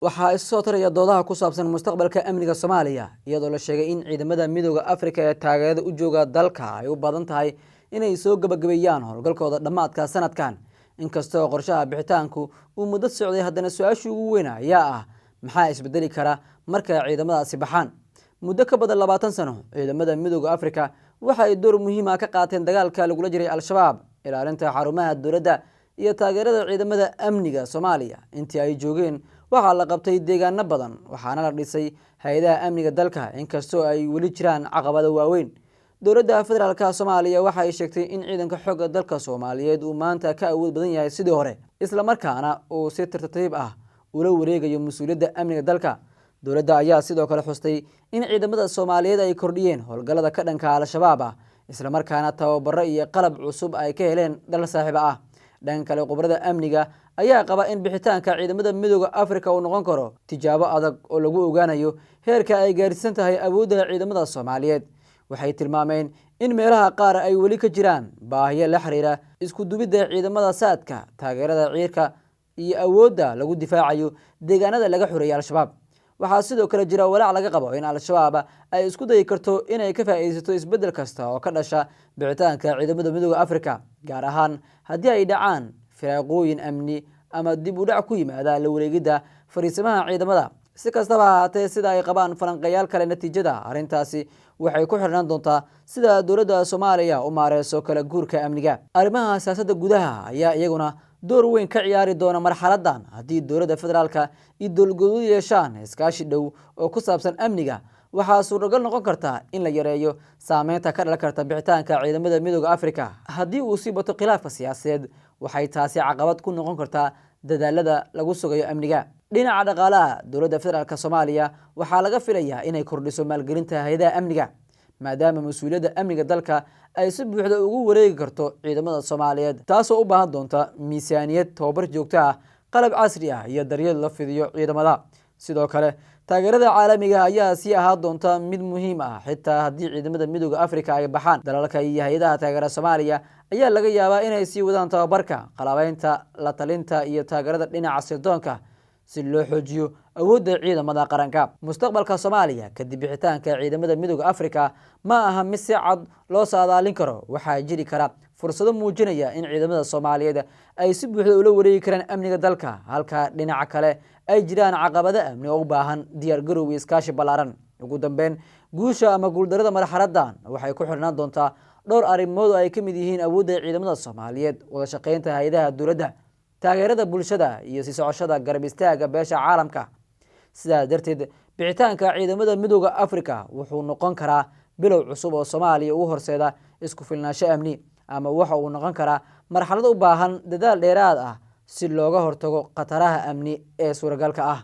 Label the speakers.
Speaker 1: waxaa isoo taraya doodaha ku saabsan mustaqbalka amniga Soomaaliya iyadoo la sheegay in ciidamada midowga Afrika ee taageerada u jooga dalka ay u badan tahay inay soo gabagabeeyaan howlgalkooda dhamaadka sanadkan inkastoo qorshaha bixitaanku uu muddo socday haddana su'aasha ugu weyn ayaa maxaa isbedeli kara marka ciidamadaasi baxaan muddo ka badan 20 sano ciidamada midowga Afrika waxa ay door muhiim ah ka qaateen dagaalka lagula jiray al-shabaab ilaalinta xarumaha dawladda iyo taageerada ciidamada amniga Soomaaliya intii ay joogeen waxaa la qabtay deegaano badan waxaana la dhisay hay'adaha amniga dalka inkastoo ay weli jiraan caqabado waaweyn dawladda federaalka Soomaaliya waxa ay sheegtay in ciidanka xoogga dalka Soomaaliyeed uu maanta ka awood badan yahay sidii hore isla markaana uu si tartiib ah ula wareegayo mas'uuliyadda amniga dalka dawladda ayaa sidoo kale xustay in ciidamada Soomaaliyeed ay kordhiyeen howlgallada ka dhanka al-shabaab isla markaana tababaro iyo qalab cusub ay ka heleen dal saaxiib ah dhanka kale qubarada amniga ayaa qaba in bixitaanka ciidamada midowga Afrika uu noqon karo tijaabo adag oo lagu ogaanayo heerka ay gaarsiisan tahay awoodda ciidamada Soomaaliyeed waxay tilmaameen in meelaha qaar ay weli ka jiraan baahiyo la xiriira isku dubidda ciidamada saadka taageerada ciidanka iyo awoodda lagu difaacayo deegaanada laga xoreeyay al-shabaab waxaa sidoo kale jira walaac laga qabo in al-shabaab ay isku day karto inay ka faa'iideysato isbedel kasta oo ka dhasha bixitaanka ciidamada midowga Afrika gaar ahaan haddii ay dhacaan firaaqooyin amni ama dib u dhac ku yimaada la wareegida fariisamaha ciidamada si kastaba ha ahaatee sida ay qabaan falanqayaal kale natiijada arrintaasi waxay ku xirnaan doontaa sida dawladda Soomaaliya u maareyso kala guurka amniga arrimaha siyaasadda gudaha ayaa iyaguna door weyn ka ciyaari doona marxaladan haddii dawladda federaalka iyo dowladgoboleedyadu yeeshaan iskaashi dhow oo ku saabsan amniga waxaa suuragal noqon karta in la yareeyo saameynta ka dhalan karta bixitaanka ciidamada midowga Afrika haddii uu sii bato khilaafka siyaasadeed waxay taasi caqabad ku noqon kartaa dadaalada lagu sugayo amniga dhinaca dhaqaalaha dawladda federaalka Soomaaliya waxaa laga filayaa inay kordhiso maalgelinta hay'adaha amniga maadaama mas'uuliyadda amniga dalka ay si buuxda ugu wareegi karto ciidamada Soomaaliyeed taasoo u baahan doonta miisaaniyad tababar joogto ah qalab casri ah iyo daryeel la fidiyo ciidamada sidoo kale taageerada caalamiga ayaa sii ahaan doonta mid muhiim ah xitaa haddii ciidamada midowga Afrika ay baxaan dalalka iyo hay'adaha taageerada Soomaaliya ayaa laga yaabaa inay sii wadaan tababarka qalabaynta la talinta iyo taageerada dhinaca sirdoonka si loo xoojiyo awoodda ciidamada qaranka mustaqbalka Soomaaliya kadib bixitaanka ciidamada midowga Afrika ma aha mid si cad loo saadaalin karo waxaa jiri kara fursado muujinaya in ciidamada Soomaaliyeed ay si buuxda ula wareegi karaan amniga dalka halka dhinaca kale ay jiraan caqabado amni oo u baahan diyaar garow iyo iskaashi ballaaran ugu dambeyn guusha ama guuldarrada marxaladan waxay ku xirnaan doontaa dhowr arrimood oo ay ka mid yihiin awoodda ciidamada Soomaaliyeed wada shaqeynta hay'adaha dawladda taageerada bulshada iyo sii socoshada garab istaaga beesha caalamka sidaa darteed bixitaanka ciidamada midowga Afrika wuxuu noqon karaa bilow cusub oo Soomaaliya u horseeda isku filnaansho amni ama waxa uu noqon karaa marxalad u baahan dadaal dheeraad ah si looga hortago khataraha amni ee suuragalka ah